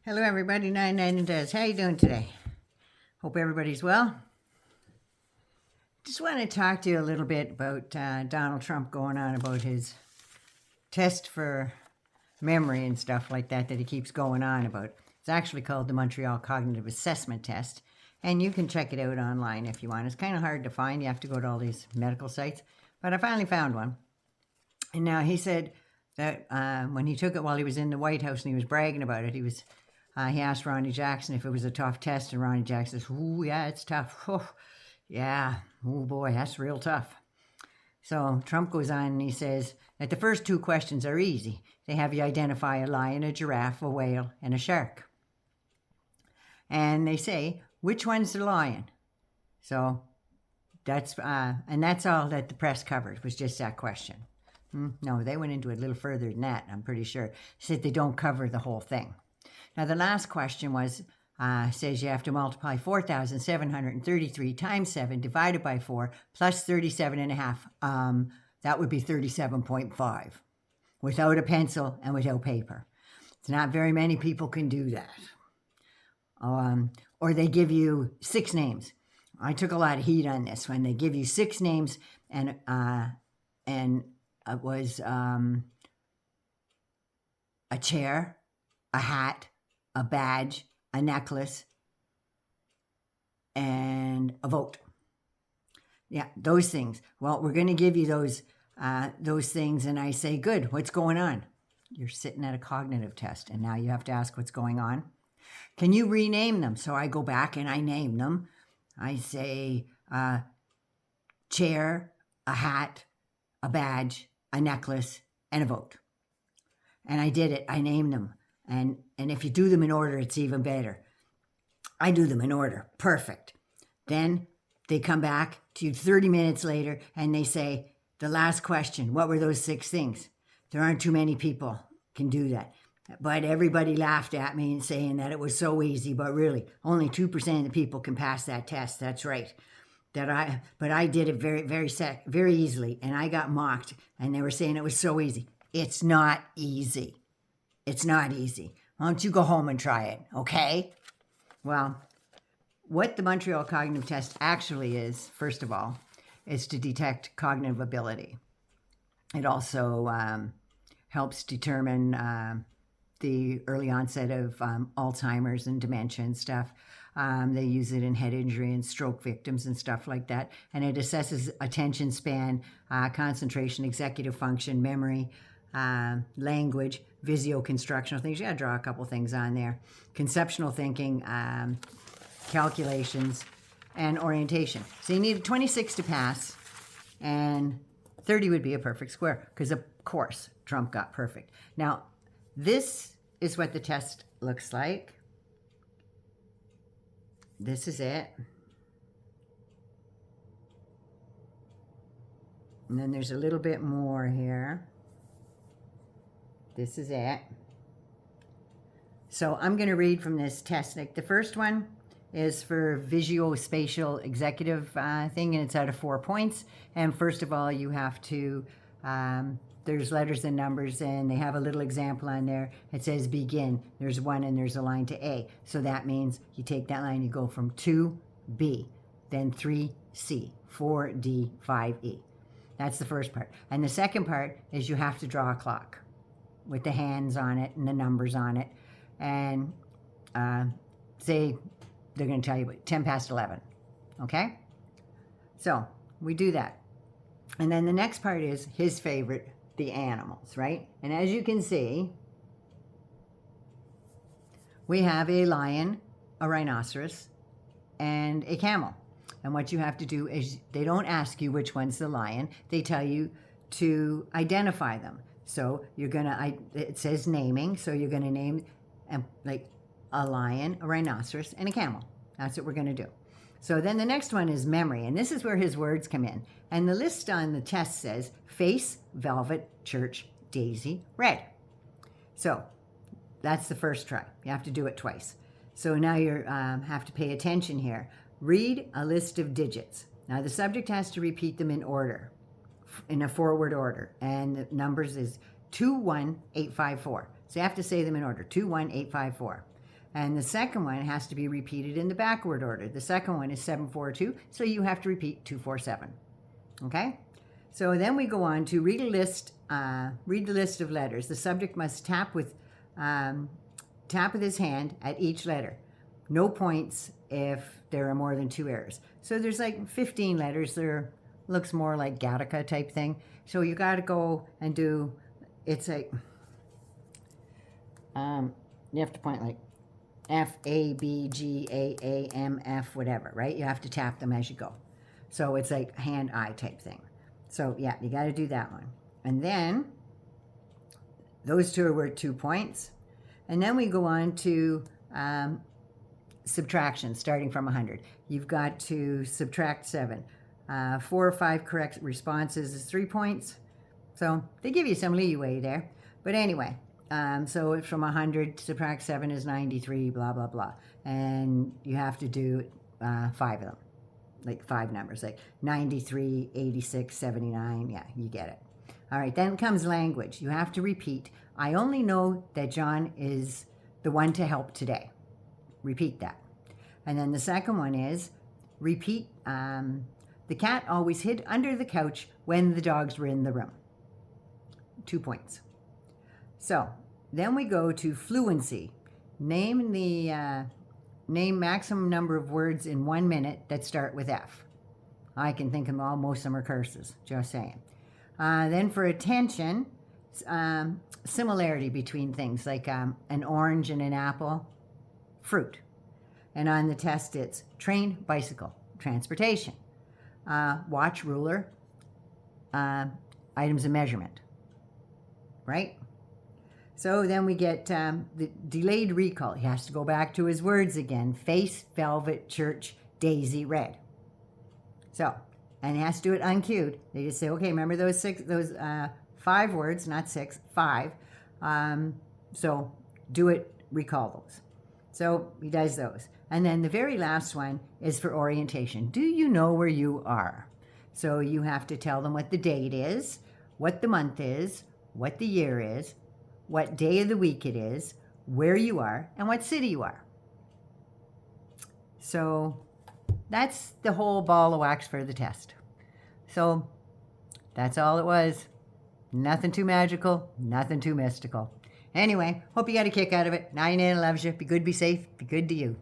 Hello everybody, 99 Does. How you doing today? Hope everybody's well. Just want to talk to you a little bit about Donald Trump going on about his test for memory and stuff like that he keeps going on about. It's actually called the Montreal Cognitive Assessment Test, and you can check it out online if you want. It's kind of hard to find. You have to go to all these medical sites, but I finally found one. And now he said that when he took it while he was in the White House and he was bragging about it, he asked Ronnie Jackson if it was a tough test, and Ronnie Jackson says, "Ooh, yeah, it's tough. Oh, yeah, oh boy, that's real tough." So Trump goes on and he says that the first two questions are easy. They have you identify a lion, a giraffe, a whale, and a shark. And they say, which one's the lion? So that's all that the press covered, was just that question. No, they went into it a little further than that, I'm pretty sure. They said they don't cover the whole thing. Now, the last question says you have to multiply 4,733 times 7 divided by 4 plus 37 and a half. That would be 37.5 without a pencil and without paper. It's not very many people can do that. Or they give you 6 names. I took a lot of heat on this when they give you 6 names, and it was a chair, a hat, a badge, a necklace, and a vote. Yeah, those things. Well, we're going to give you those things, and I say, good, what's going on? You're sitting at a cognitive test, and now you have to ask what's going on. Can you rename them? So I go back and I name them. I say chair, a hat, a badge, a necklace, and a vote. And I did it. I named them. And if you do them in order, it's even better. I do them in order. Perfect. Then they come back to you 30 minutes later and they say, the last question, what were those 6 things? There aren't too many people can do that. But everybody laughed at me and saying that it was so easy, but really, only 2% of the people can pass that test. That's right. But I did it very easily, and I got mocked, and they were saying it was so easy. It's not easy. It's not easy. Why don't you go home and try it, okay? Well, what the Montreal Cognitive Test actually is, first of all, is to detect cognitive ability. It also helps determine the early onset of Alzheimer's and dementia and stuff. They use it in head injury and stroke victims and stuff like that. And it assesses attention span, concentration, executive function, memory, language, visio-constructional things. You got to draw a couple things on there. Conceptual thinking, calculations, and orientation. So you need 26 to pass, and 30 would be a perfect square, because of course Trump got perfect. Now, this is what the test looks like. This is it. And then there's a little bit more here. This is it. So I'm going to read from this test. Like the first one is for visuospatial executive thing, and it's out of 4 points. And first of all, you have to, there's letters and numbers, and they have a little example on there. It says begin. There's 1 and there's a line to A. So that means you take that line, you go from 2B, then 3C, 4D, 5E. That's the first part. And the second part is you have to draw a clock with the hands on it and the numbers on it. And say they're going to tell you 10 past 11. Okay? So we do that. And then the next part is his favorite, the animals, right? And as you can see, we have a lion, a rhinoceros, and a camel. And what you have to do is they don't ask you which one's the lion. They tell you to identify them. So you're going to, it says naming, so you're going to name like a lion, a rhinoceros, and a camel. That's what we're going to do. So then the next one is memory, and this is where his words come in. And the list on the test says face, velvet, church, daisy, red. So that's the first try. You have to do it twice. So now you have to pay attention here. Read a list of digits. Now the subject has to repeat them in order, in a forward order, and the numbers is 21854. So you have to say them in order, 21854. And the second one has to be repeated in the backward order. The second one is 742, so you have to repeat 247. Okay? So then we go on to read the list of letters. The subject must tap with his hand at each letter. No points if there are more than 2 errors. So there's like 15 letters. There looks more like Gattaca type thing. So you got to go and do, it's like, you have to point like F, A, B, G, A, M, F, whatever, right? You have to tap them as you go. So it's like hand-eye type thing. So yeah, you got to do that one. And then those two are worth 2 points. And then we go on to subtraction, starting from 100. You've got to subtract 7. 4 or 5 correct responses is 3 points. So they give you some leeway there. But anyway, so from 100, subtract 7 is 93, blah, blah, blah. And you have to do 5 of them, like 5 numbers, like 93, 86, 79. Yeah, you get it. All right, then comes language. You have to repeat. I only know that John is the one to help today. Repeat that. And then the second one is repeat. The cat always hid under the couch when the dogs were in the room. 2 points. So then we go to fluency. Name maximum number of words in 1 minute that start with F. I can think of all. Most of them are curses. Just saying. Then for attention, similarity between things like an orange and an apple, fruit. And on the test, it's train, bicycle, transportation. Watch, ruler, items of measurement, right? So then we get the delayed recall. He has to go back to his words again. Face, velvet, church, daisy, red. So, and he has to do it uncued. They just say, okay, remember those 5 words, not 6, 5. So do it, recall those. So he does those. And then the very last one is for orientation. Do you know where you are? So you have to tell them what the date is, what the month is, what the year is, what day of the week it is, where you are, and what city you are. So that's the whole ball of wax for the test. So that's all it was. Nothing too magical, nothing too mystical. Anyway, hope you got a kick out of it. Now you know loves you. Be good, be safe, be good to you.